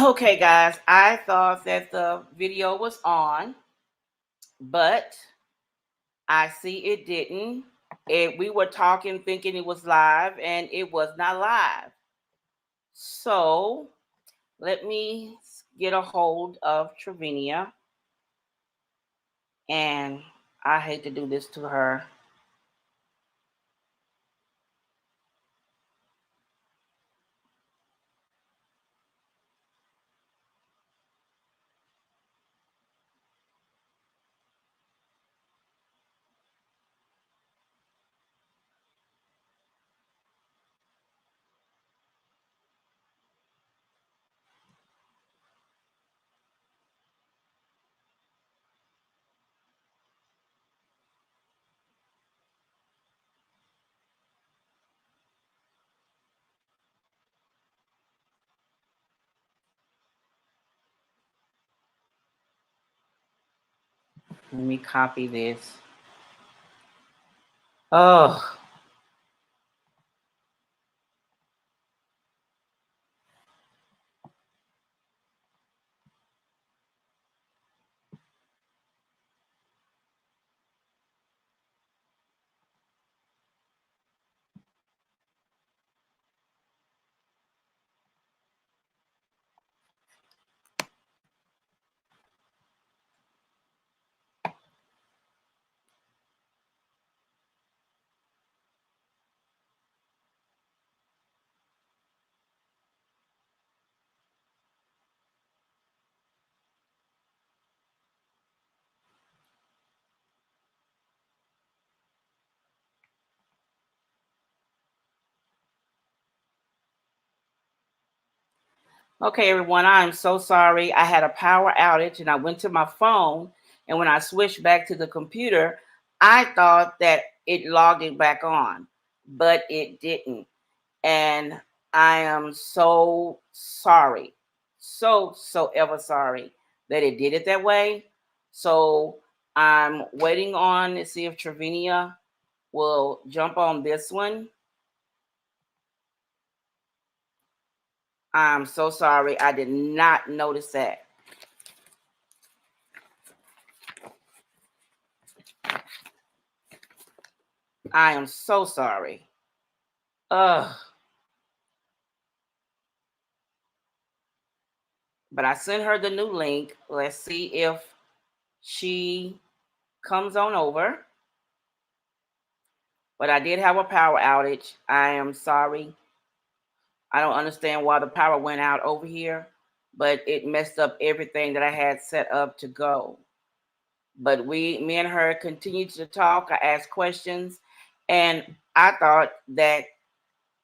Okay, guys, I thought that the video was on, but I see it didn't. We were talking thinking it was live, and it was not live. So let me get a hold of Travina, and I hate to do this to her. Let me copy this. Oh. Okay, everyone, I'm so sorry. I had a power outage and I went to my phone. And when I switched back to the computer, I thought that it logged it back on, but it didn't. And I am so sorry. So ever sorry that it did it that way. So I'm waiting on to see if Travina will jump on this one. I'm so sorry. I did not notice that. I am so sorry. Ugh. But I sent her the new link. Let's see if she comes on over. But I did have a power outage. I am sorry. I don't understand why the power went out over here, but it messed up everything that I had set up to go. But me and her continued to talk. I asked questions, and I thought that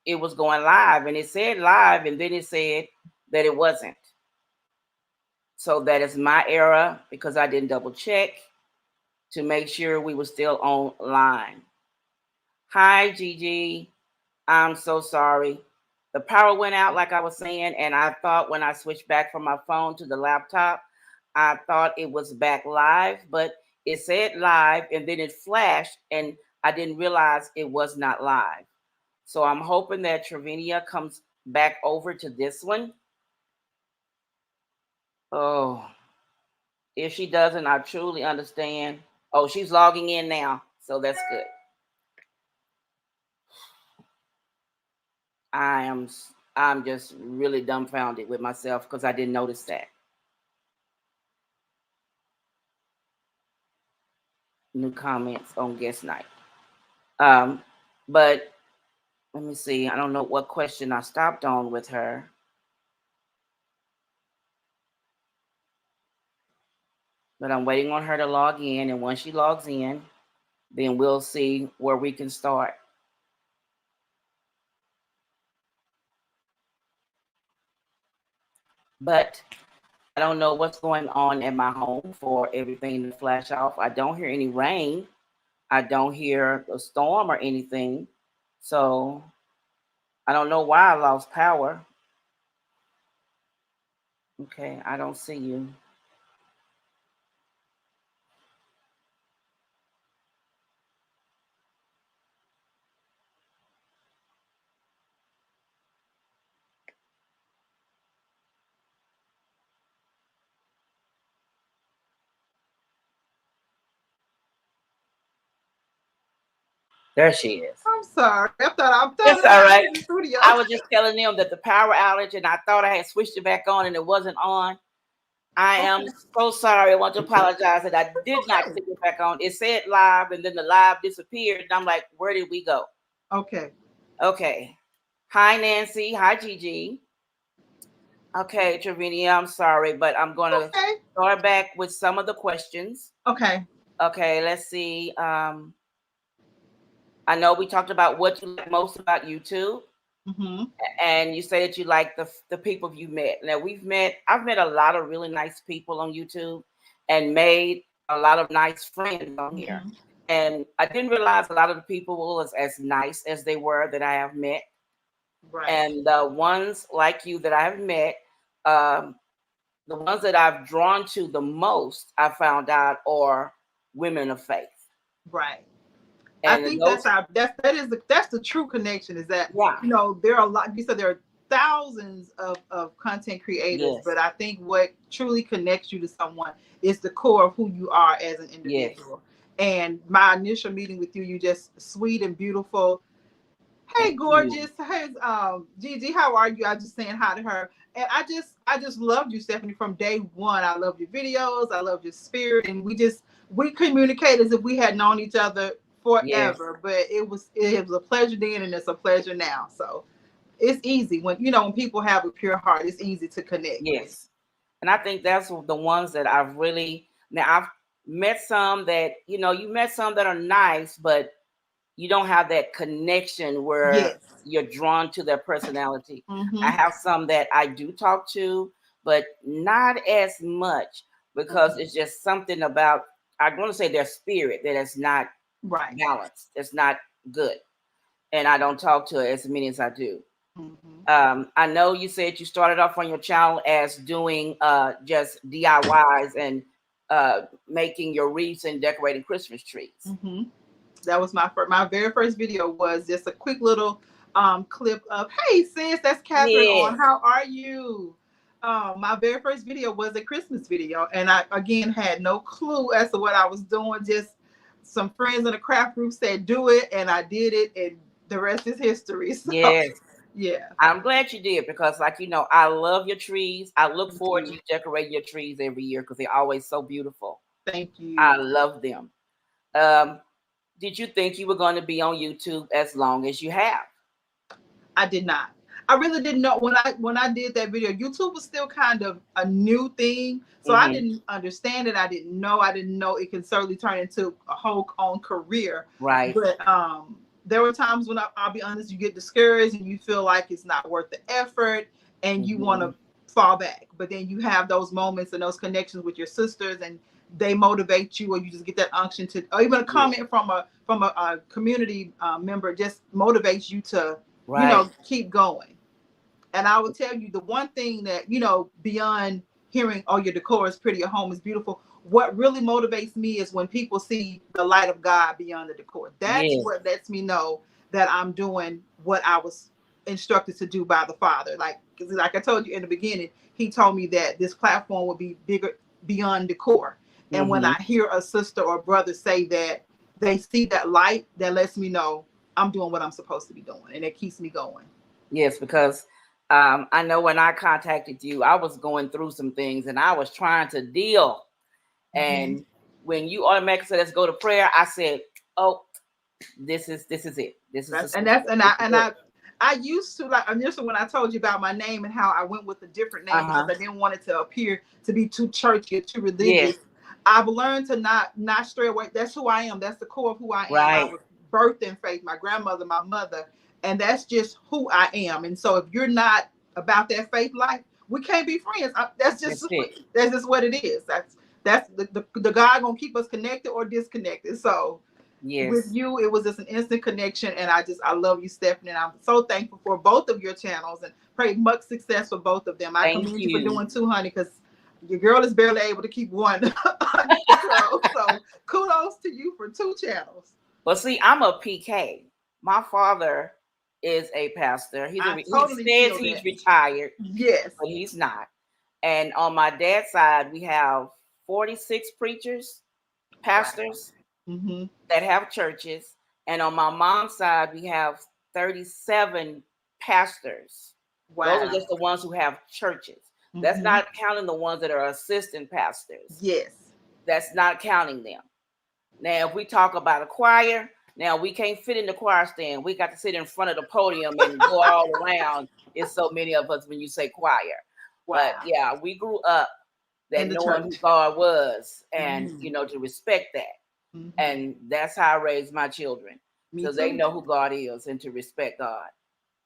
it was going live, and it said live, and then it said that it wasn't. So that is my error because I didn't double check to make sure we were still online. Hi, Gigi. I'm so sorry. The power went out, like I was saying, and I thought when I switched back from my phone to the laptop, I thought it was back live, but it said live and then it flashed, and I didn't realize it was not live. So I'm hoping that Travina comes back over to this one. Oh, if she doesn't, I truly understand. Oh, she's logging in now, so that's good. I am I'm just really dumbfounded with myself because I didn't notice that. New comments on guest night. Um, but let me see. I don't know what question I stopped on with her. But I'm waiting on her to log in, and once she logs in, then we'll see where we can start. But I don't know what's going on at my home for everything to flash off. I don't hear any rain. I don't hear a storm or anything. So I don't know why I lost power. Okay, I don't see you. There she is. I'm sorry. I thought It's I all was right. in the studio. I was just telling them that the power outage, and I thought I had switched it back on and it wasn't on. I am Okay. so sorry. I want to apologize that I did not Okay. click it back on. It said live, and then the live disappeared. And I'm like, where did we go? Okay. Okay. Hi, Nancy. Hi, Gigi. Okay, Travina, I'm sorry, but I'm going to Okay. start back with some of the questions. Okay. Okay, let's see. I know we talked about what you like most about YouTube, Mm-hmm. and you say that you like the people you met. Now I've met a lot of really nice people on YouTube, and made a lot of nice friends on here. Mm-hmm. And I didn't realize a lot of the people was as nice as they were that I have met. Right. And the ones like you that I have met, um, the ones that I've drawn to the most, I found out, are women of faith. Right. I And think those, that's the true connection, is that, yeah, there are a lot, you said there are thousands of content creators, yes, but I think what truly connects you to someone is the core of who you are as an yes, individual. And my initial meeting with you, you just sweet and beautiful. Hey, thank you. gorgeous. Hey, Gigi, how are you? I was just saying hi to her. And I just loved you, Stephanie, from day one. I love your videos. I love your spirit. And we communicate as if we had known each other Yes, forever. But it was a pleasure then, and it's a pleasure now. So it's easy when people have a pure heart, it's easy to connect. yes. And I think that's the ones that I've really, now I've met some that, you met some that are nice, but you don't have that connection where Yes. you're drawn to their personality. I Mm-hmm. have some that I do talk to, but not as much, because Mm-hmm. it's just something about, I want to say, their spirit that is not Right. balanced. It's not good. And I don't talk to as many as I do. Mm-hmm. I know you said you started off on your channel as doing just DIYs and making your wreaths and decorating Christmas trees. Mm-hmm. That was my very first video, was just a quick little clip of, hey sis, that's Catherine on, Yes, how are you? My very first video was a Christmas video, and I again had no clue as to what I was doing. Just some friends in a craft group said do it, and I did it, and the rest is history. So yes. yeah. I'm glad you did, because, like, I love your trees. I look Thank forward to you. you decorating your trees every year because they're always so beautiful. Thank I you. love them. Um, did you think you were going to be on YouTube as long as you have? I did not. I really didn't know when I did that video. YouTube was still kind of a new thing, so I Hmm. didn't understand it. I didn't know. I didn't know it can certainly turn into a whole own career. Right. But there were times when I'll be honest, you get discouraged and you feel like it's not worth the effort, and you want Hmm. to fall back. But then you have those moments and those connections with your sisters, and they motivate you, or you just get that unction to, or even a Yeah. comment from a community member just motivates you to Right. keep going. And I will tell you the one thing that, beyond hearing, oh, your decor is pretty, your home is beautiful, what really motivates me is when people see the light of God beyond the decor. That's Yes. what lets me know that I'm doing what I was instructed to do by the Father. Like I told you in the beginning, He told me that this platform would be bigger beyond decor. And when Hmm. I hear a sister or brother say that they see that light, that lets me know I'm doing what I'm supposed to be doing, and it keeps me going. Yes, because I know when I contacted you, I was going through some things and I was trying to deal. Mm-hmm. And when you automatically said, "Let's go to prayer," I said, "Oh, this is it. This is the That's and that's and this I is and it." I used to, like initially when I told you about my name and how I went with a different Uh name because huh. I didn't want it to appear to be too churchy or too Yes. religious. I've learned to not stray away. That's who I am. That's the core of who I am. I Right. was birthed in faith. My grandmother, my mother, and that's just who I am. And so if you're not about that faith life, we can't be friends. That's just That's it. that's just what it is. That's the God gonna keep us connected or disconnected. So with Yes. you, it was just an instant connection, and I love you, Stephanie, and I'm so thankful for both of your channels, and pray much success for both of them. I Thank commend you for you. doing two, honey, because your girl is barely able to keep one under control. So kudos to you for two channels. Well, see, I'm a PK. My father is a pastor. I He totally says feel he's that. retired, Yes. but he's not. And on my dad's side, we have 46 preachers, Right. pastors Mm-hmm. that have churches, And on my mom's side, we have 37 pastors. Those are Wow. just the ones who have churches. That's Hmm. not counting the ones that are assistant pastors. Yes. That's not counting them. Now, if we talk about a choir, now we can't fit in the choir stand. We got to sit in front of the podium and go all around. It's so many of us when you say choir. But Wow. yeah, we grew up In that the knowing who church. God was and, Hmm. you know, to respect that. Hmm. And that's how I raised my children. Me So they too. know who God is and to respect God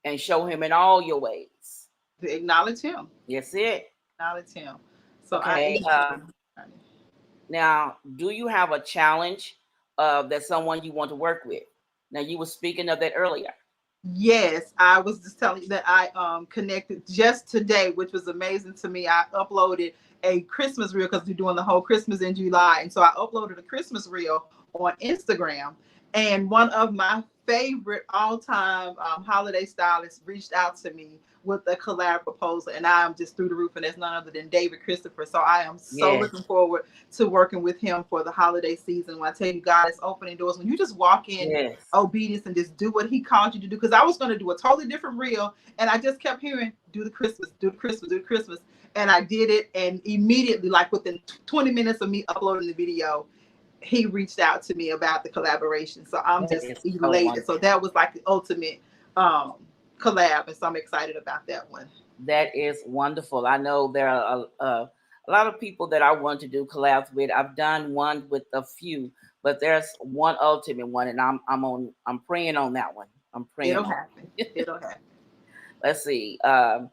and show him in all your ways. To acknowledge him. That's it. Acknowledge him. So I Okay. amen. Now, do you have a challenge that someone you want to work with? Now, you were speaking of that earlier. Yes, I was just telling you that I connected just today, which was amazing to me. I uploaded a Christmas reel because we're doing the whole Christmas in July, and so I uploaded a Christmas reel on Instagram. And one of my favorite all-time holiday stylists reached out to me with a collab proposal, and I am just through the roof. And that's none other than David Christopher. So I am so Yes, looking forward to working with him for the holiday season. When I tell you, God is opening doors. When you just walk in yes, obedience and just do what he called you to do, because I was going to do a totally different reel, and I just kept hearing do the Christmas, do the Christmas, do the Christmas, and I did it. And immediately, like within 20 minutes of me uploading the video, he reached out to me about the collaboration. So I'm that just is so elated. So wonderful. that was like the ultimate um collab, and so I'm excited about that one. That is wonderful. I know there are a lot of people that I want to do collabs with. I've done one with a few, but there's one ultimate one, and I'm praying on that one. I'm praying It'll on happen. it. It'll happen. Let's see. I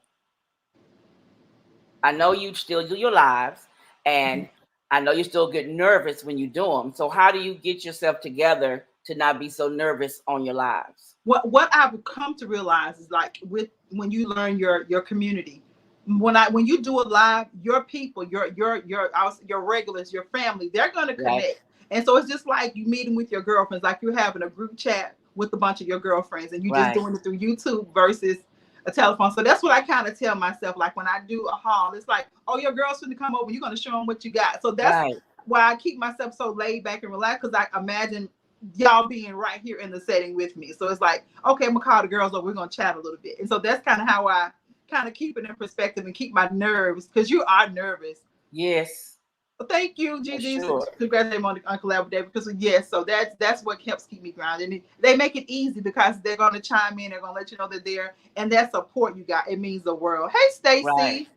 know you still do your lives, and I know you still get nervous when you do them. So how do you get yourself together to not be so nervous on your lives? What I've come to realize is, like, with when you learn your community, when you do it live, your people, your regulars, your family, they're gonna Right, connect. And so it's just like you meeting with your girlfriends, like you're having a group chat with a bunch of your girlfriends, and you just right, doing it through YouTube versus a telephone. So that's what I kind of tell myself. Like when I do a haul, it's like, oh, your girl's gonna come over, you're gonna show them what you got. So that's right, why I keep myself so laid back and relaxed, because I imagine y'all being right here in the setting with me. So it's like, okay, I'm gonna call the girls over, we're gonna chat a little bit. And so that's kind of how I kind of keep it in perspective and keep my nerves, because you are nervous. yes, Well, thank you, for Gigi. sure. Congratulations on collab with David. Because yes, so that's what helps keep me grounded. And they make it easy because they're gonna chime in, they're gonna let you know they're there, and that support you got, it means the world. Hey, Right. Stacy,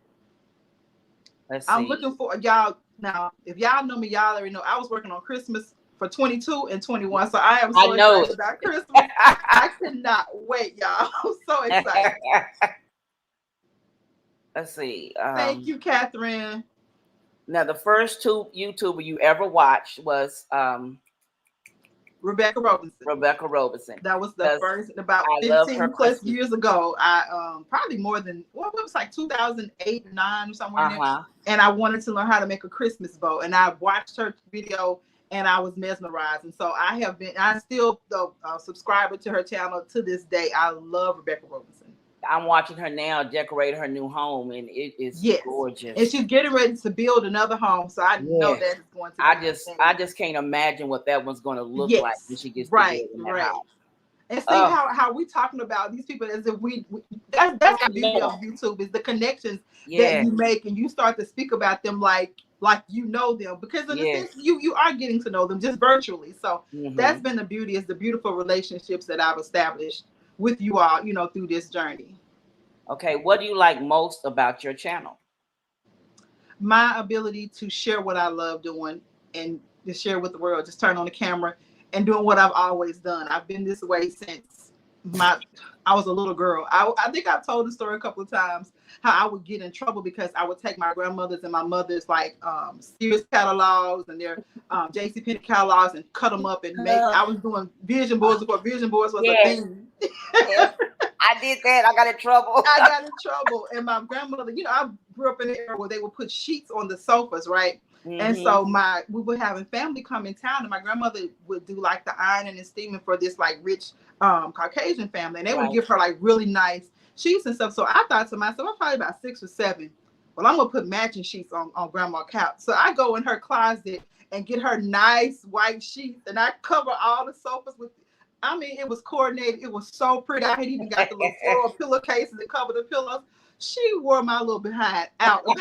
Let's I'm see. looking for y'all now. If y'all know me, y'all already know I was working on Christmas for 22 and 21. So I am I so know excited it. about Christmas. I cannot wait, y'all. I'm so excited. Let's see. Thank you, Catherine. Now the first two YouTuber you ever watched was Rebecca Robinson. Rebecca Robinson. That was the Because first, about I loved her 15 plus Christmas. years ago. I probably more than, well, it was like 2008 or 9 or somewhere in there. Uh-huh. And I wanted to learn how to make a Christmas bow. And I watched her video and I was mesmerized. And so I'm still a subscriber to her channel to this day. I love Rebecca Robinson. I'm watching her now decorate her new home, and it is Yes. And gorgeous. she's getting ready to build another home. So I know Yes. that is going to I be just insane. I just can't imagine what that one's going to look like when Yes. she gets to Right. build in that Right. house. And see Oh, how we talking about these people as if that's I the beauty of know. YouTube, is the connections that Yes. you make, and you start to speak about them like you know them, because in a sense Yes. you are getting to know them just virtually. So that's Mm-hmm. been the beauty, is the beautiful relationships that I've established with you all, through this journey. Okay. What do you like most about your channel? My ability to share what I love doing and to share with the world, just turn on the camera and doing what I've always done. I've been this way since I was a little girl. I think I've told the story a couple of times how I would get in trouble because I would take my grandmother's and my mother's like Sears catalogs and their JC Penney catalogs and cut them up and make. Uh, I was doing vision boards before vision boards was a yes. thing. Yes. I did that. I got in trouble. I got in trouble. And my grandmother, I grew up in an era where they would put sheets on the sofas, right? And Mm-hmm. so we were having family come in town, and my grandmother would do like the ironing and steaming for this like rich Caucasian family, and they would Right. give her like really nice sheets and stuff. So I thought to myself, I'm probably about 6 or 7. Well, I'm gonna put matching sheets on grandma's couch. So I go in her closet and get her nice white sheets, and I cover all the sofas with. I mean, it was coordinated. It was so pretty. I had even got the little floral pillowcases that cover the pillows. She wore my little behind out. But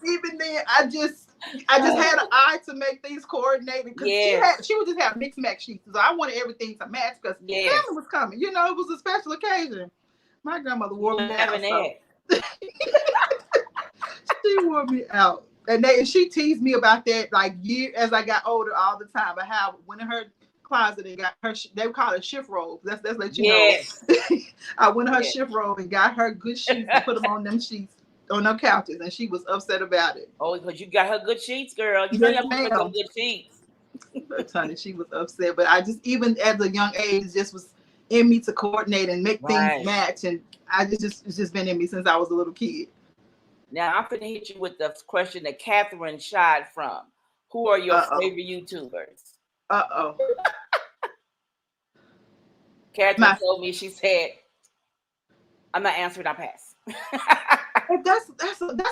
even then, I just had an eye to make things coordinated because she would just have mixed match sheets. So I wanted everything to match because family was coming. You know, it was a special occasion. My grandmother wore me out. So. She wore me out. And she teased me about that like as I got older all the time. I went in her closet and got her. They would call it shift robe. That's let you know. I went in her shift robe and got her good sheets and put them on them sheets on them couches, and she was upset about it. Oh, because you got her good sheets, girl. You know you have to some good sheets. But honey, she was upset. But I just, even at a young age, just was in me to coordinate and make things match, and it's just been in me since I was a little kid. Now, I'm going to hit you with the question that Catherine shied from. Who are your favorite YouTubers? Catherine told me, she said, I'm not answering, I'll pass. That's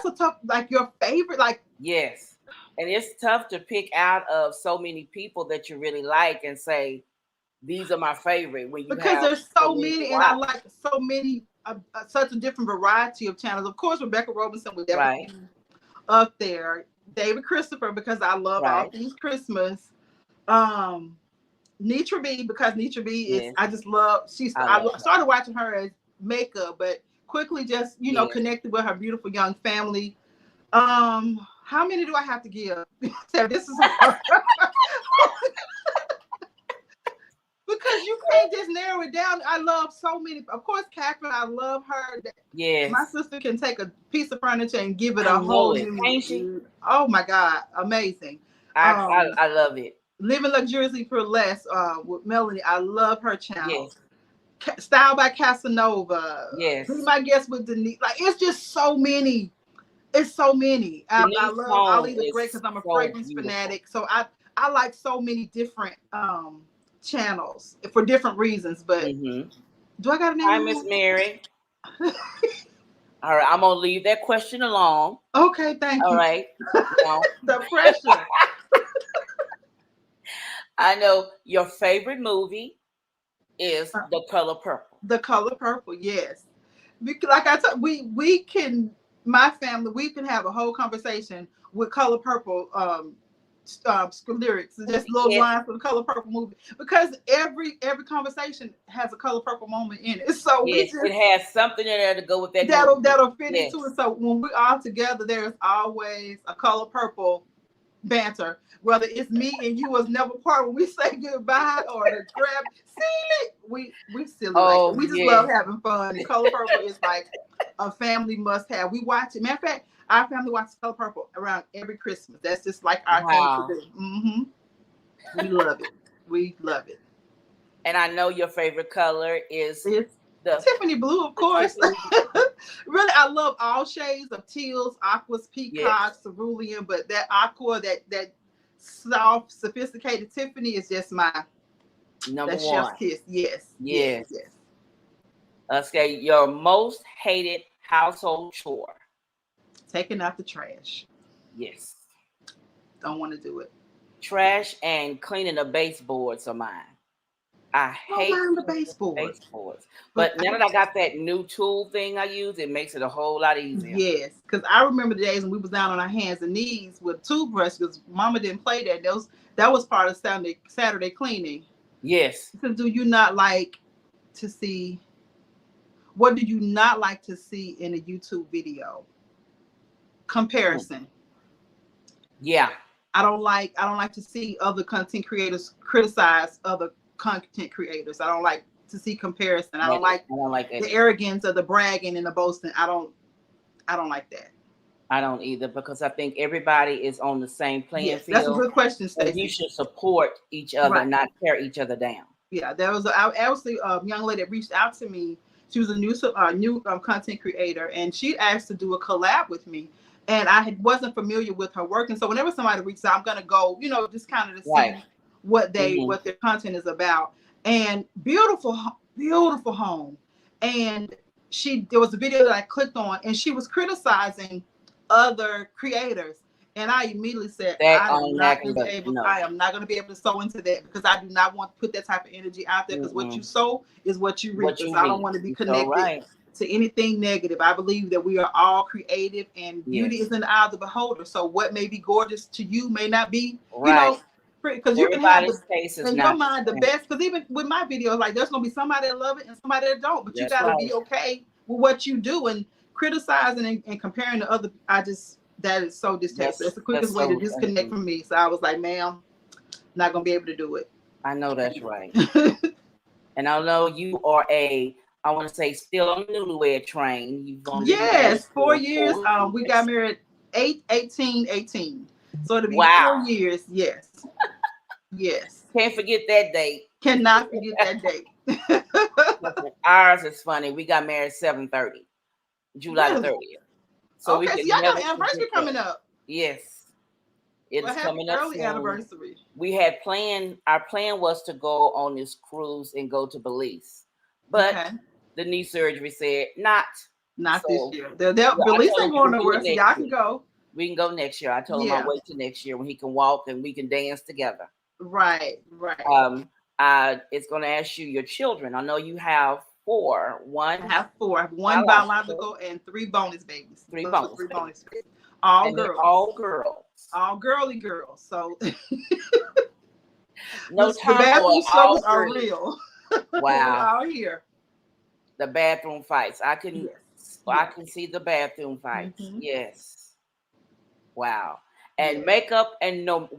a tough, like your favorite, like. Yes. And it's tough to pick out of so many people that you really like and say, these are my favorite. Because there's so many, and I like so many. Such a different variety of channels. Of course, Rebecca Robinson would definitely be up there. David Christopher, because I love all things Christmas. Nitra B, because Nitra B is, I just love. I started watching her as makeup, but quickly just connected with her beautiful young family. How many do I have to give? This is because you can't just narrow it down. I love so many. Of course, Catherine, I love her. Yes. My sister can take a piece of furniture and give it a whole new. Oh my God, amazing. I love it. Living Luxuriously for Less with Melanie. I love her channel. Yes. Style by Casanova. Yes. Be My Guest with Denise. Like, it's just so many. It's so many. I love Ali the Great because I'm a fragrance fanatic. So I like so many different channels for different reasons, but do I got a name? Hi, Miss Mary. All right, I'm gonna leave that question alone. Okay, thank you. All right. The pressure. I know your favorite movie is The Color Purple. The Color Purple, yes. Like I told, we can, my family, we can have a whole conversation with Color Purple lyrics, just little lines for the Color Purple movie, because every conversation has a Color Purple moment in it. So it has something in there to go with that. That'll fit into it. So when we're all together, there's always a Color Purple banter. Whether it's me and you was never part when we say goodbye or the grab, see it. We silly. Like, we just love having fun. And Color Purple is like a family must have. We watch it. Matter of fact, our family watches Color Purple around every Christmas. That's just like our thing to do. We love it. We love it. And I know your favorite color is the Tiffany blue, of course. Really, I love all shades of teals, aquas, peacocks, cerulean, but that aqua, that soft, sophisticated Tiffany is just my number one. Chef's kiss. Yes. Okay, your most hated household chore. Taking out the trash. Yes. Don't want to do it. Trash and cleaning the baseboards are mine. I hate the baseboards. But now that I got that new tool thing I use, it makes it a whole lot easier. Yes, because I remember the days when we was down on our hands and knees with toothbrush because Mama didn't play that. That was part of Saturday cleaning. Yes. Because do you not like to see? What do you not like to see in a YouTube video? Comparison. Yeah. I don't like to see other content creators criticize other content creators. I don't like to see comparison. I don't like the arrogance or the bragging and the boasting. I don't like that. I don't either, because I think everybody is on the same playing field. That's a good question, Stacey. You should support each other, not tear each other down. Yeah, there was actually a young lady that reached out to me. She was a new content creator, and she asked to do a collab with me. And I wasn't familiar with her work, and so whenever somebody reaches out, I'm gonna go, just kind of to see what their content is about. And beautiful home. And there was a video that I clicked on, and she was criticizing other creators. And I immediately said, That I am on not that going to be able. no. I am not going to be able to sow into that because I do not want to put that type of energy out there. Because what you sow is what you reap. So I don't want to be connected to anything negative. I believe that we are all creative, and beauty is in the eye of the beholder. So what may be gorgeous to you may not be, you know, because you can have in your mind the best. Because even with my videos, like there's gonna be somebody that love it and somebody that don't. But you got to be okay with what you do, and criticizing and comparing to other. That is so distasteful. That's the quickest way to disconnect from me. So I was like, ma'am, not gonna be able to do it. I know that's right. And I know you are I want to say, still on the newlywed train. You've only 4 years. We got married 18. So it'll be 4 years. Yes. Yes. Can't forget that date. Cannot forget that date. Ours is funny. We got married 7/30, July 30th. So okay, so y'all got an anniversary coming up. Yes. It's coming up early soon. Anniversary. We had planned, our plan was to go on this cruise and go to Belize. But the knee surgery said not this year. Belize ain't going nowhere, so y'all can go. We can go next year. I told him I'll wait till next year when he can walk and we can dance together. Right. It's going to ask you your children. I know you have 4. I have 4. I have 1 biological and 3 bonus babies. 3 bonus babies. All girls. All girls. All girly girls. So no the bathroom struggles are real. Wow. Out here. The bathroom fights. I can see the bathroom fights. Yes. Wow. And makeup or no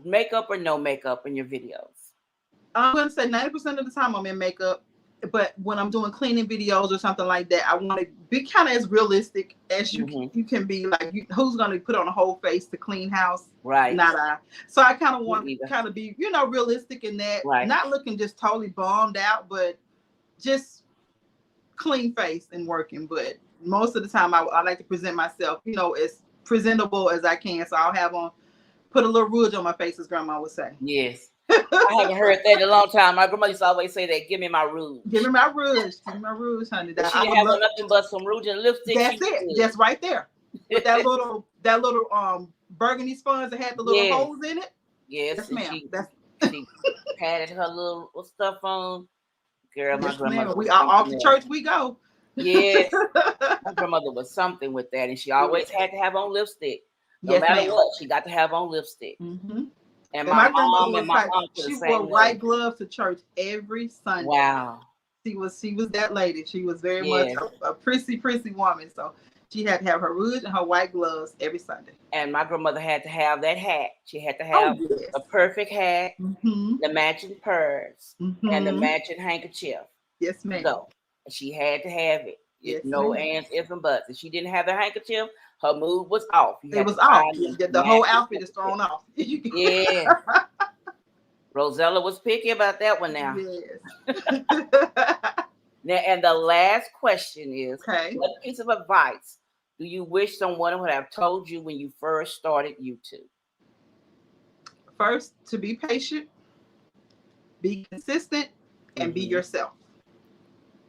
makeup in your videos? I'm going to say 90% of the time I'm in makeup. But when I'm doing cleaning videos or something like that, I want to be kind of as realistic as you can be. Like, who's going to put on a whole face to clean house? Right. Not I. So I kind of want to kind of be, realistic in that. Right. Not looking just totally bummed out, but just clean face and working. But most of the time, I like to present myself, as presentable as I can. So I'll put a little rouge on my face, as Grandma would say. Yes. I haven't heard that in a long time. My grandma used to always say that. Give me my rouge. Give me my rouge. Give me my rouge, honey. She didn't have nothing but some rouge and lipstick. That's it. Just right there. With that little burgundy sponge that had the little holes in it. Yes, ma'am. She patted her little stuff on. Girl, my grandmother. We are off to church. We go. Yes. My grandmother was something with that, and she always had to have on lipstick. No matter what, she got to have on lipstick. And my mom and my aunt she wore white gloves to church every Sunday. Wow. She was that lady. She was very much a prissy woman. So she had to have her rouge and her white gloves every Sunday. And my grandmother had to have that hat. She had to have a perfect hat, the matching purse, and the matching handkerchief. Yes, ma'am. So she had to have it. Yes, no ands, ifs, and buts. If she didn't have the handkerchief, her mood was off. It was off. The whole outfit is thrown off. Yeah. Rosella was picky about that one now. Yes. Now, and the last question is, what piece of advice do you wish someone would have told you when you first started YouTube? First, to be patient, be consistent, and be yourself.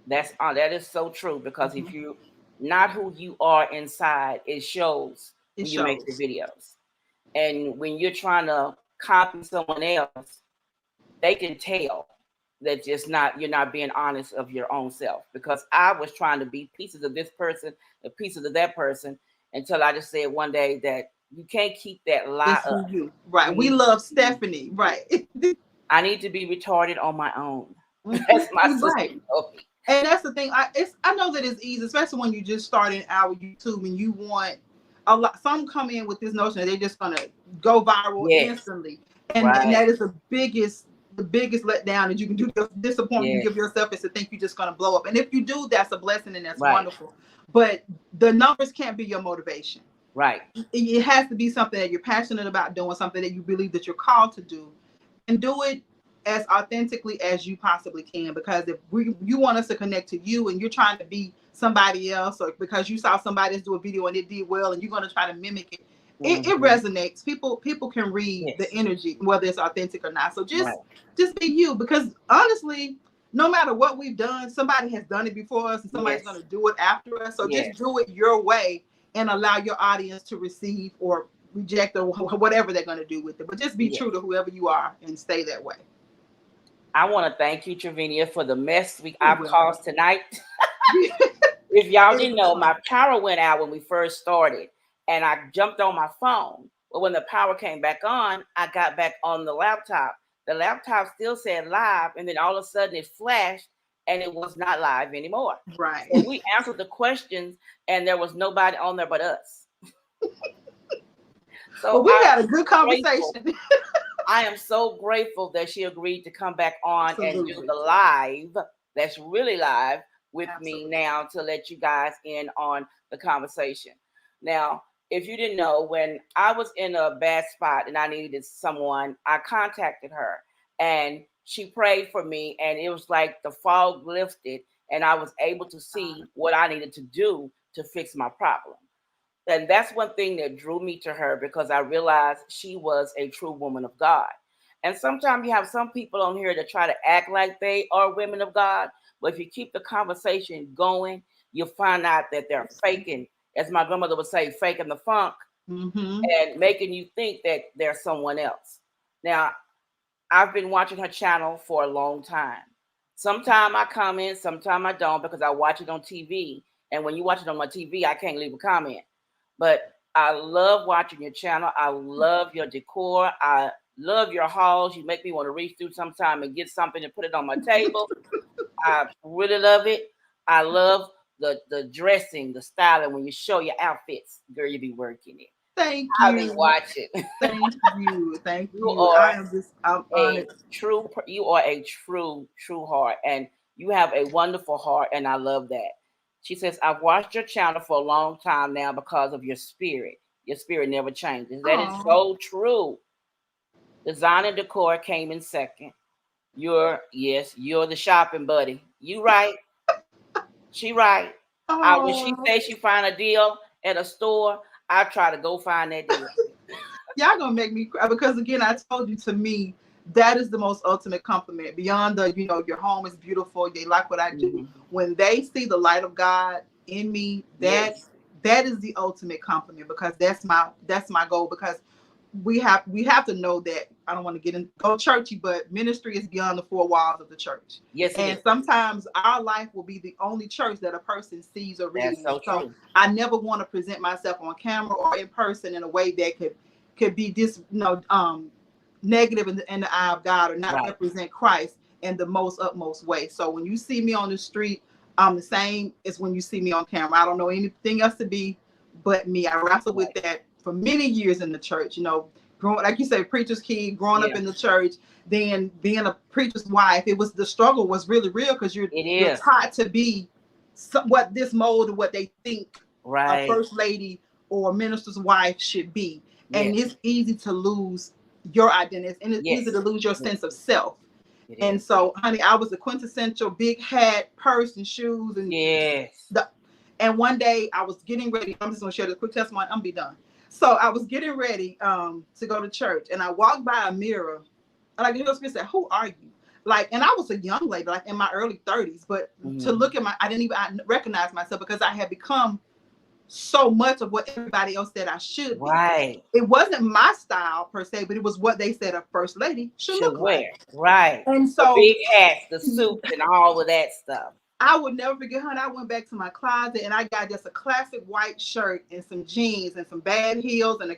That is so true, because if you're not who you are inside, it shows when you make the videos. And when you're trying to copy someone else, they can tell that you're not being honest of your own self. Because I was trying to be pieces of this person, and pieces of that person, until I just said one day that you can't keep that lie up. Right. We love Stephanie. Right. I need to be retarded on my own. That's my sister. Okay. And that's the thing. I know that it's easy, especially when you're just starting out with YouTube and you want a lot. Some come in with this notion that they're just gonna go viral instantly, and that is the biggest letdown that you can do. The disappointment you give yourself is to think you're just gonna blow up. And if you do, that's a blessing and that's wonderful. But the numbers can't be your motivation. Right. It has to be something that you're passionate about doing, something that you believe that you're called to do, and do it as authentically as you possibly can. Because if you want us to connect to you and you're trying to be somebody else, or because you saw somebody else do a video and it did well and you're going to try to mimic it, it resonates. People can read the energy, whether it's authentic or not. So just be you, because honestly, no matter what we've done, somebody has done it before us and somebody's going to do it after us. So just do it your way and allow your audience to receive or reject or whatever they're going to do with it. But just be true to whoever you are and stay that way. I want to thank you, Travina, for the mess I've caused tonight. If y'all didn't know, my power went out when we first started, and I jumped on my phone. But when the power came back on, I got back on the laptop. The laptop still said live, and then all of a sudden it flashed, and it was not live anymore. Right. So we answered the questions, and there was nobody on there but us. So we had a good conversation. I am so grateful that she agreed to come back on and do the live. That's really live with me now to let you guys in on the conversation. Now, if you didn't know, when I was in a bad spot and I needed someone, I contacted her and she prayed for me, and it was like the fog lifted and I was able to see what I needed to do to fix my problem. And that's one thing that drew me to her, because I realized she was a true woman of God. And sometimes you have some people on here that try to act like they are women of God, but if you keep the conversation going, you'll find out that they're faking, as my grandmother would say, faking the funk, and making you think that they're someone else. Now, I've been watching her channel for a long time. Sometimes I comment, sometimes I don't, because I watch it on TV. And when you watch it on my TV, I can't leave a comment. But I love watching your channel. I love your decor. I love your hauls. You make me want to reach through sometime and get something and put it on my table. I really love it. I love the dressing, the styling. When you show your outfits, girl, you be working it. Thank you. I've been watching. Thank you. Thank you. I'm honored. You are a true heart, and you have a wonderful heart, and I love that. She says, I've watched your channel for a long time now because of your spirit. Your spirit never changes. That is so true. Design and decor came in second. You're the shopping buddy. You right. She right. When she says she find a deal at a store, I try to go find that deal. Y'all gonna make me cry, because again, I told you, to me, that is the most ultimate compliment. Beyond the, your home is beautiful, they like what I do. When they see the light of God in me, that is the ultimate compliment, because that's my goal. Because we have to know that, I don't want to go churchy, but ministry is beyond the four walls of the church. Yes, and sometimes our life will be the only church that a person sees or reads. That's so true. I never want to present myself on camera or in person in a way that could be negative in the eye of God, or not represent Christ in the most utmost way. So when you see me on the street, I'm the same as when you see me on camera. I don't know anything else to be but me. I wrestled with that for many years in the church, growing, like you say, preacher's kid, growing up in the church, then being a preacher's wife. The struggle was really real, because you're taught to be what this mold of what they think a first lady or minister's wife should be. And it's easy to lose your identity, and it's easy to lose your sense of self. And so, honey, I was a quintessential big hat, purse, and shoes. And and one day I was getting ready. I'm just going to share this quick testimony. I'm going to be done. So I was getting ready to go to church, and I walked by a mirror, and like the Holy Spirit said, "Who are you?" Like, and I was a young lady, like in my early 30s, but to look at I didn't even recognize myself, because I had become so much of what everybody else said I should be. It wasn't my style per se, but it was what they said a first lady should look wear. Like. And so the big hats, the suits, and all of that stuff. I would never forget, honey. I went back to my closet and I got just a classic white shirt and some jeans and some bad heels and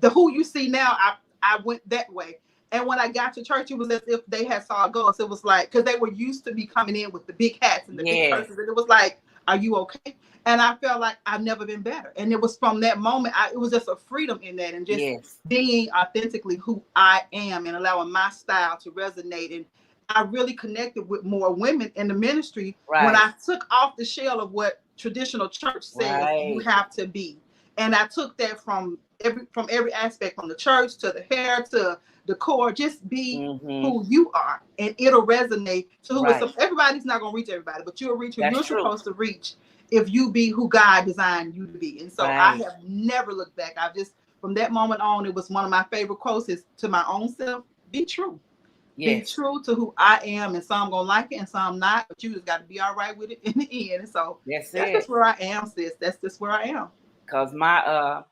the who you see now. I went that way. And when I got to church, it was as if they had saw a ghost. It was like, because they were used to me coming in with the big hats and the big purses, and it was like, "Are you okay?" And I felt like I've never been better. And it was from that moment, it was just a freedom in that, and just being authentically who I am and allowing my style to resonate. And I really connected with more women in the ministry when I took off the shell of what traditional church says you have to be. And I took that from every aspect, from the church to the hair to the core. Just be who you are, and it'll resonate to who is. Everybody's not going to reach everybody, but you'll reach who you're supposed to reach if you be who God designed you to be. And so I have never looked back. From that moment on, it was one of my favorite quotes is to my own self: be true. Be true to who I am, and some gonna like it and some not, but you just got to be all right with it in the end. And so that's just where I am, sis. That's just where I am. Because my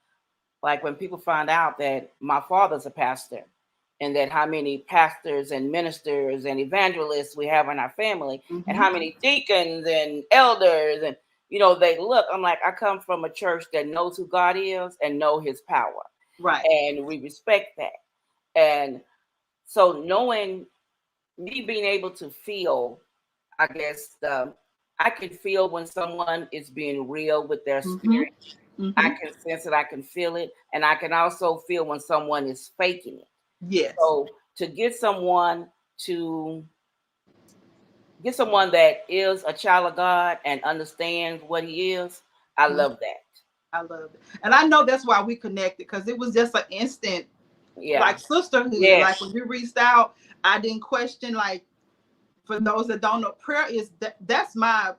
like when people find out that my father's a pastor, and that how many pastors and ministers and evangelists we have in our family, and how many deacons and elders, and they look. I'm like, I come from a church that knows who God is and know His power, Right. and we respect that. And so knowing me being able to feel, I guess I can feel when someone is being real with their spirit. I can sense it, I can feel it, and I can also feel when someone is faking it. Yes. So to get someone that is a child of God and understands what He is, I love that. I love it. And I know that's why we connected, because it was just an instant, like sisterhood. Yes. Like when you reached out, I didn't question. Like, for those that don't know, prayer is that's my,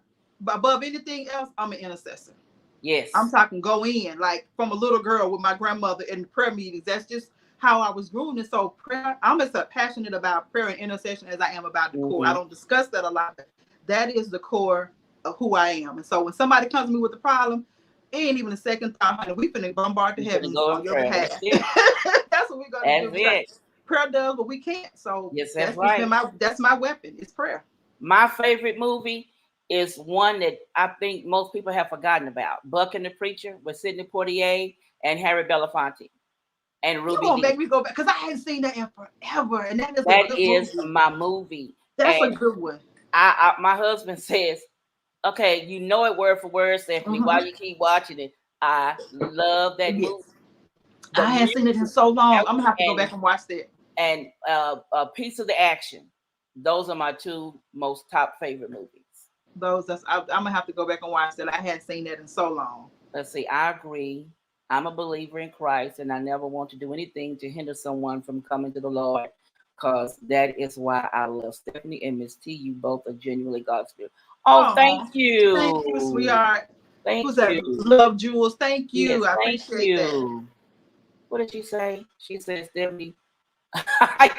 above anything else, I'm an intercessor. Yes. I'm talking go in, like from a little girl with my grandmother in prayer meetings. That's just how I was growing. And so prayer, I'm as passionate about prayer and intercession as I am about the core. I don't discuss that a lot, but that is the core of who I am. And so when somebody comes to me with a problem, it ain't even a second thought, honey. We finna bombard the heavens on your behalf. That's what we're gonna do. Because prayer does what we can't. So that's right. That's my weapon. It's prayer. My favorite movie is one that I think most people have forgotten about. Buck and the Preacher with Sidney Poitier and Harry Belafonte and Ruby. You gonna make me go back, because I hadn't seen that in forever, and that is movie. My movie. That's a good one. My husband says, "Okay, you know it word for word, Stephanie. Why you keep watching it?" I love that movie. I hadn't seen it in so long. I'm gonna have to go back and watch that. And a piece of the action. Those are my two most top favorite movies. I'm gonna have to go back and watch that. I hadn't seen that in so long. Let's see. I agree. I'm a believer in Christ, and I never want to do anything to hinder someone from coming to the Lord, because that is why I love Stephanie and Miss T. You both are genuinely God's spirit. Oh, thank you. Thank you, sweetheart. Thank Who's you. That? Love Jules. Thank you. Yes, I appreciate that. What did she say? She said, Stephanie.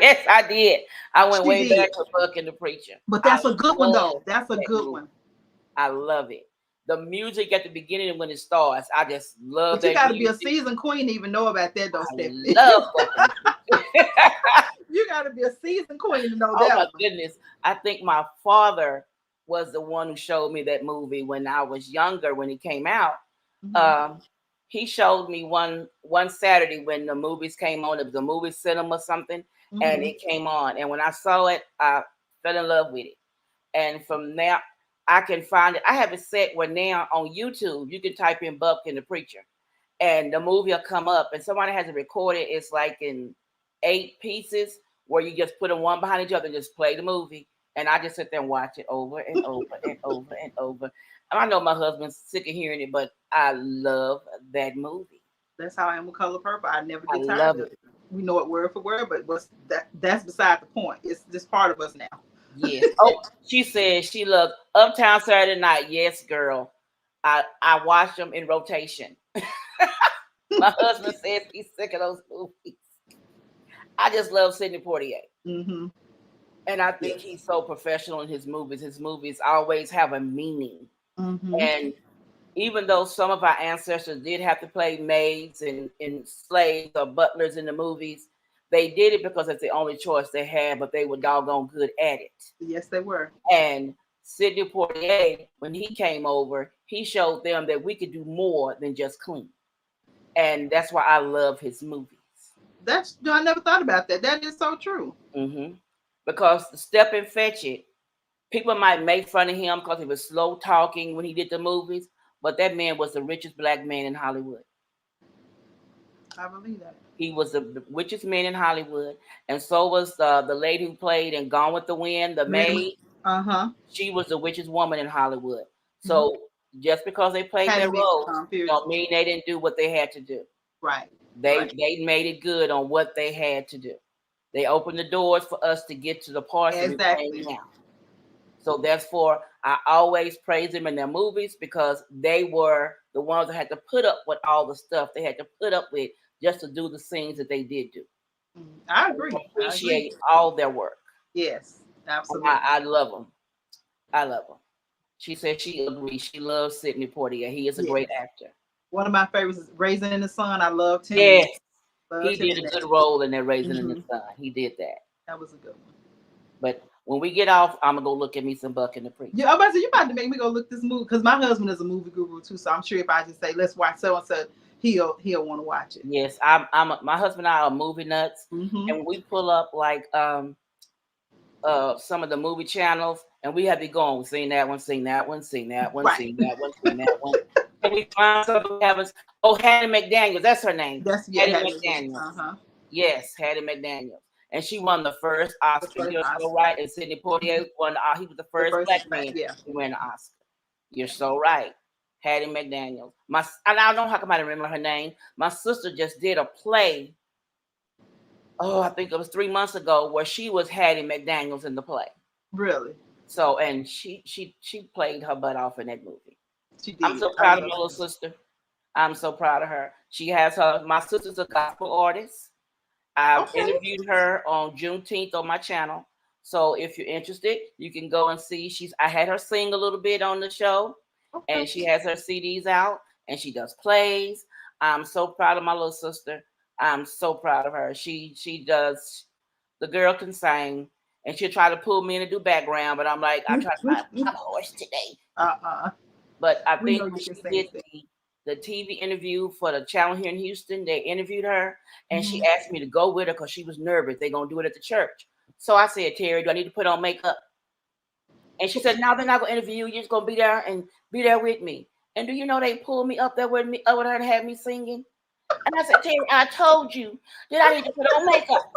Yes, I did. I went way back to Buck and the Preacher. But that's a good one, though. That's a good one. I love it. The music at the beginning when it starts, I just love that. You got to be a seasoned queen to even know about that, though, Stephanie. Love You got to be a seasoned queen to know that. Oh, my goodness. I think my father was the one who showed me that movie when I was younger, when it came out. He showed me one Saturday when the movies came on. It was a movie cinema or something, and it came on. And when I saw it, I fell in love with it. And from there, I can find it. I have it set where now on YouTube, you can type in Buck and the Preacher, and the movie will come up. And somebody has it recorded. It's like in 8 pieces where you just put them one behind each other and just play the movie. And I just sit there and watch it over and over and over and over. I know my husband's sick of hearing it, but I love that movie. That's how I am with Color Purple. I never get tired of it. We know it word for word, but that's beside the point. It's just part of us now. Yes. Oh, she says she loves Uptown Saturday Night. Yes, girl. I watch them in rotation. My husband says he's sick of those movies. I just love Sidney Poitier. And I think he's so professional in his movies. His movies always have a meaning. And even though some of our ancestors did have to play maids and slaves or butlers in the movies, they did it because it's the only choice they had, but they were doggone good at it. Yes, they were. And Sidney Poitier, when he came over, he showed them that we could do more than just clean. And that's why I love his movies. I never thought about that. That is so true. Because the Step and Fetch It, people might make fun of him because he was slow talking when he did the movies, but that man was the richest black man in Hollywood. I believe that. He was the richest man in Hollywood, and so was the lady who played in Gone with the Wind, the maid. She was the richest woman in Hollywood. So just because they played their role, don't mean they didn't do what they had to do. Right. They made it good on what they had to do. They opened the doors for us to get to the parts that we're playing now. So therefore, I always praise them in their movies because they were the ones that had to put up with all the stuff they had to put up with just to do the scenes that they did do. I agree. I appreciate all their work. Yes, absolutely. I love them. I love them. She said she agrees. She loves Sidney Poitier. He is a great actor. One of my favorites is Raisin in the Sun. I loved him in Yes, that. Loved he him did in a that. good role in that Raisin in the Hmm. Sun. He did that. That was a good one. But when we get off, I'm gonna go look at me some Buck and the Preacher. Yeah, I'm about to say, you about to make me go look this movie because my husband is a movie guru too. So I'm sure if I just say let's watch so and so, he'll want to watch it. Yes, my husband and I are movie nuts, Hmm. and we pull up like some of the movie channels, and we have to go on sing that one, sing that one, sing that one, Right. sing that one, sing that one. And we find something we haven't. Oh, Hattie McDaniels, that's her name. That's yeah. Hattie Had it. McDaniels. Uh-huh. Yes, Hattie McDaniels, and she won the first The Oscar. first You're so Oscar. right. And Sidney Poitier won. He was the The first first black black. man Yeah. to win an Oscar. You're so right. Hattie McDaniels. And I don't know how come I don't remember her name. My sister just did a play. Oh, I think it was 3 months ago where she was Hattie McDaniels in the play. Really. So, and she played her butt off in that movie. She did. I'm so I proud of love my little her. sister. I'm so proud of her. She has her. My sister's a gospel artist. I've Okay. interviewed her on Juneteenth on my channel. So if you're interested, you can go and see. I had her sing a little bit on the show, Okay. and she has her CDs out, and she does plays. I'm so proud of my little sister. I'm so proud of her. She does. The girl can sing, and she'll try to pull me in to do background, but I'm like, I try to find my voice today. But I We know think you when can she sing. did the TV interview for the channel here in Houston, they interviewed her, and she Mhm. asked me to go with her because she was nervous. They're gonna do it at the church. So I said, Terry, do I need to put on makeup? And she said, no, they're not gonna interview you. You're just gonna be there and be there with me. And do you know they pulled me up there with me, up with her and had me singing? And I said, Terry, I told you that I need to put on makeup.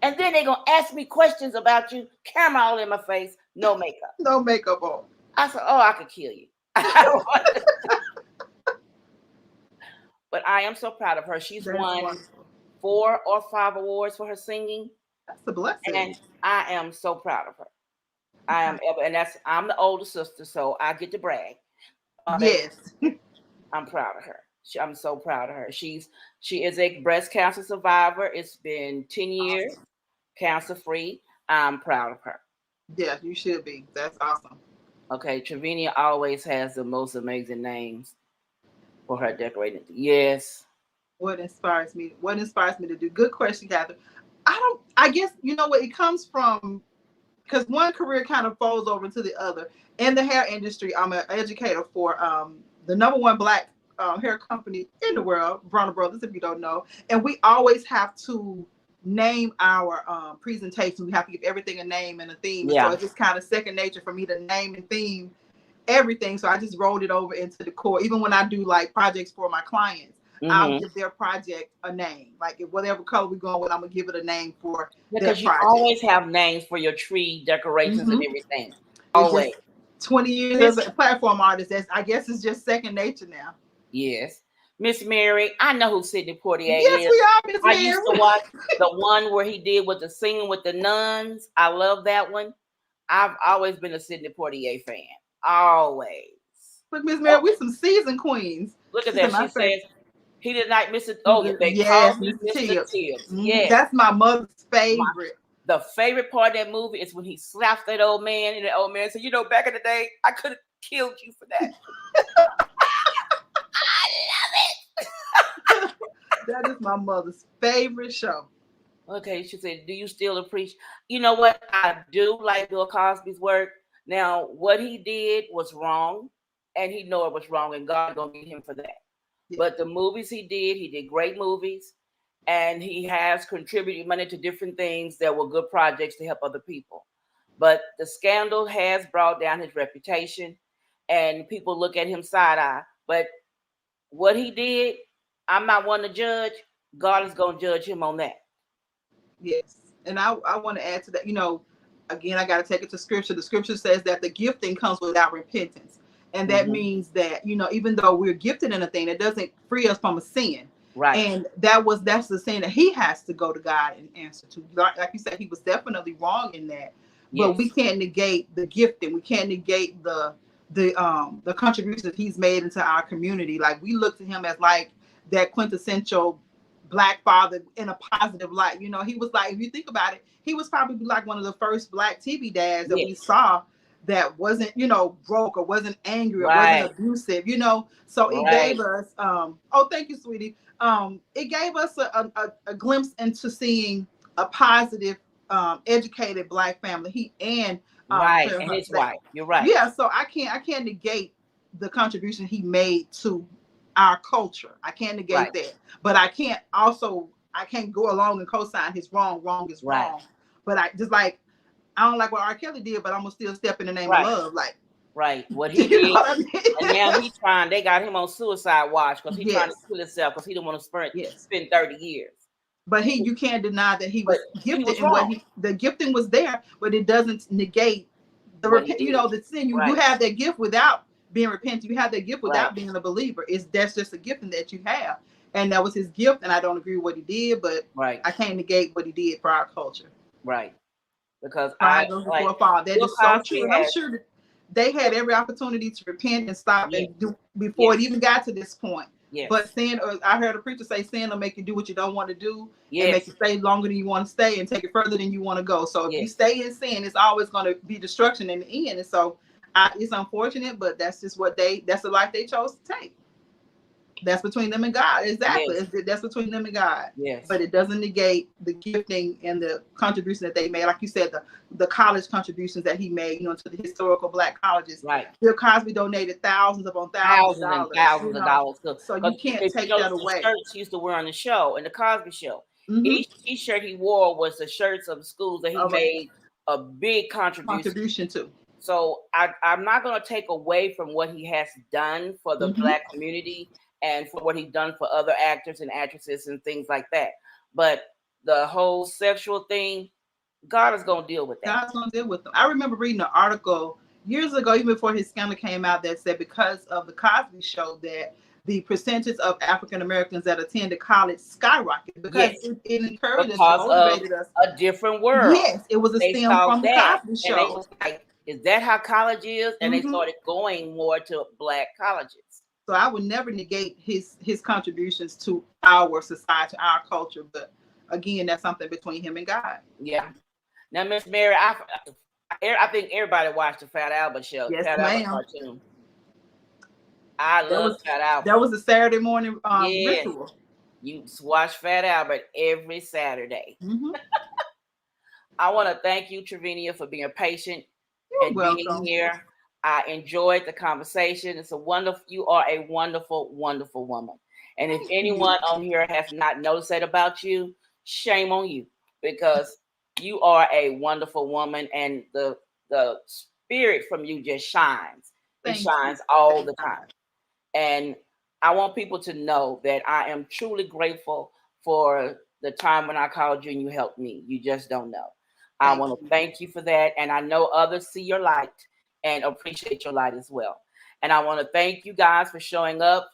And then they're gonna ask me questions about you, camera all in my face, no makeup. No makeup on. I said, oh, I could kill you. But I am so proud of her. She's That's won wonderful. 4 or 5 awards for her singing, That's a blessing. and I am so proud of her. I am, and I'm the older sister, so I get to brag. Yes. I'm proud of her. I'm so proud of her. She is a breast cancer survivor. It's been 10 years, Awesome. cancer free. I'm proud of her. Yeah, you should be. That's awesome. Okay, Travina always has the most amazing names for her decorating. Yes. What inspires me? What inspires me to do? Good question, Catherine. I guess you know what it comes from because one career kind of folds over into the other. In the hair industry, I'm an educator for the number one black hair company in the world, Bronner Brothers, if you don't know. And we always have to name our presentation. We have to give everything a name and a theme. And so Yeah. it's just kind of second nature for me to name and theme everything. So I just rolled it over into the core. Even when I do like projects for my clients, I'll give their project a name. Like if whatever color we're going with, I'm gonna give it a name for their Because you project. always have names for your tree decorations and everything. It's Always. just 20 years as a platform artist. I guess it's just second nature now. Yes. Miss Mary, I know who Sidney Poitier Yes, is. we are, Miss I Mary. used to watch the one where he did with the singing with the nuns. I love that one. I've always been a Sidney Poitier fan. Always. Look, Miss Mary, we some seasoned queens. Look at She that. said, She says he did not miss it. Oh, Oh, they yes, called me Mr. Mr. Tibbs. Tibbs. Yes. That's my mother's favorite. The favorite part of that movie is when he slaps that old man, and the old man said, you know, back in the day, I could have killed you for that. I love it. That is my mother's favorite show. Okay, she said, do you still appreciate? You know what? I do like Bill Cosby's work. Now, what he did was wrong, and he know it was wrong, and God gonna get him for that. Yeah. But the movies he did great movies, and he has contributed money to different things that were good projects to help other people. But the scandal has brought down his reputation, and people look at him side eye. But what he did, I'm not one to judge. God is gonna judge him on that. Yes. And I want to add to that, you know, again, I got to take it to scripture. The scripture says that the gifting comes without repentance. And that means that, you know, even though we're gifted in a thing, it doesn't free us from a sin. Right. And that's the sin that he has to go to God and answer to. Like you said, he was definitely wrong in that. But we can't negate the gifting. We can't negate the contributions that he's made into our community. Like we look to him as like that quintessential Black father in a positive light. You know, he was like, if you think about it, he was probably like one of the first Black TV dads that we saw that wasn't, you know, broke or wasn't angry or wasn't Right. abusive, you know. So it Right. gave us, oh, thank you, sweetie. It gave us a glimpse into seeing a positive, educated Black family. He and Right. Claire And Hunt. his wife. You're right. Yeah, so I can't negate the contribution he made to our culture. I can't negate Right. that, but I can't go along and co-sign his wrong. Wrong is Right. wrong. But I just like, I don't like what R. Kelly did, but I'm gonna still step in the name of Right. love. Like, Right. What he you know did. what I mean? And now they got him on suicide watch because he's trying to Yes, kill himself because he didn't want to yes. spend 30 years. But you can't deny that he But was he gifted, was and wrong. the gifting was there, but it doesn't negate the What he you did. know, the sin. You Right. have that gift without being repentant. You have that gift Right. without being a believer. That's just a gifting that you have, and that was his gift. And I don't agree with what he did, but Right. I can't negate what he did for our culture. Right. Because Pride goes like before fall. That Bill is so Cosby true, and I'm has, sure that they had every opportunity to repent and stop yes, and do before it yes, even got to this point. yes, But sin, or I heard a preacher say, sin will make you do what you don't want to do, and make yes, you stay longer than you want to stay, and take it further than you want to go. So if you yes, stay in sin, it's always going to be destruction in the end. And so it's unfortunate, but that's just that's the life they chose to take. That's between them and God. Exactly. yes, That's between them and God. yes. But it doesn't negate the gifting and the contribution that they made. Like you said, the college contributions that he made, you know, to the historical Black colleges. Right. Bill Cosby donated thousands upon thousands of Thousands and dollars. thousands You of know, dollars. so Because you can't if you take that notice the away. shirts he used to wear on the show, in the Cosby Show, Mm-hmm. each T-shirt he wore was the shirts of the schools that he made a big contribution to. So I'm not going to take away from what he has done for the Mm-hmm. Black community and for what he's done for other actors and actresses and things like that. But the whole sexual thing, God is going to deal with that. God's going to deal with them. I remember reading an article years ago, even before his scandal came out, that said because of the Cosby Show, that the percentage of African Americans that attended college skyrocketed because it encouraged us, motivated us. A different world. Yes, it was a they stem from the Cosby Show. And they was like, is that how college is? And Mm-hmm. they started going more to Black colleges. So I would never negate his contributions to our society, our culture. But again, that's something between him and God. Yeah. Now, Miss Mary, I think everybody watched the Fat Albert show. Yes, Fat ma'am. Albert cartoon. I love Fat Albert. That was a Saturday morning ritual. You watch Fat Albert every Saturday. Mm-hmm. I want to thank you, Travina, for being patient You're and welcome. being here. I enjoyed the conversation. You are a wonderful, wonderful woman. And if anyone on here has not noticed that about you, shame on you, because you are a wonderful woman, and the spirit from you just shines. It shines all the time. And I want people to know that I am truly grateful for the time when I called you and you helped me. You just don't know. I want to thank you for that. And I know others see your light and appreciate your light as well. And I want to thank you guys for showing up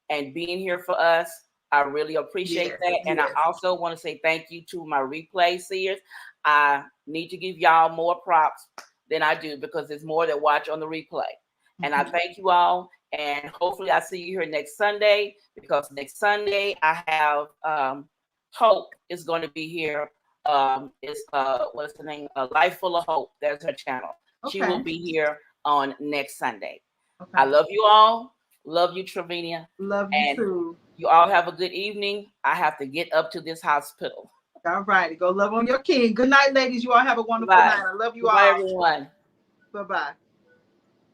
and being here for us. I really appreciate that. And I also want to say thank you to my replay seers. I need to give y'all more props than I do, because there's more that watch on the replay. And I thank you all. And hopefully I see you here next Sunday, because next Sunday I have Hope is going to be here. What's the name? Life Full of Hope. That's her channel. She will be here on next Sunday. I love you all. Love you, Travina. Love you too. You all have a good evening. I have to get up to this hospital. All right. Go love on your king. Good night, ladies. You all have a wonderful night. I love you all. Bye, everyone. Bye-bye.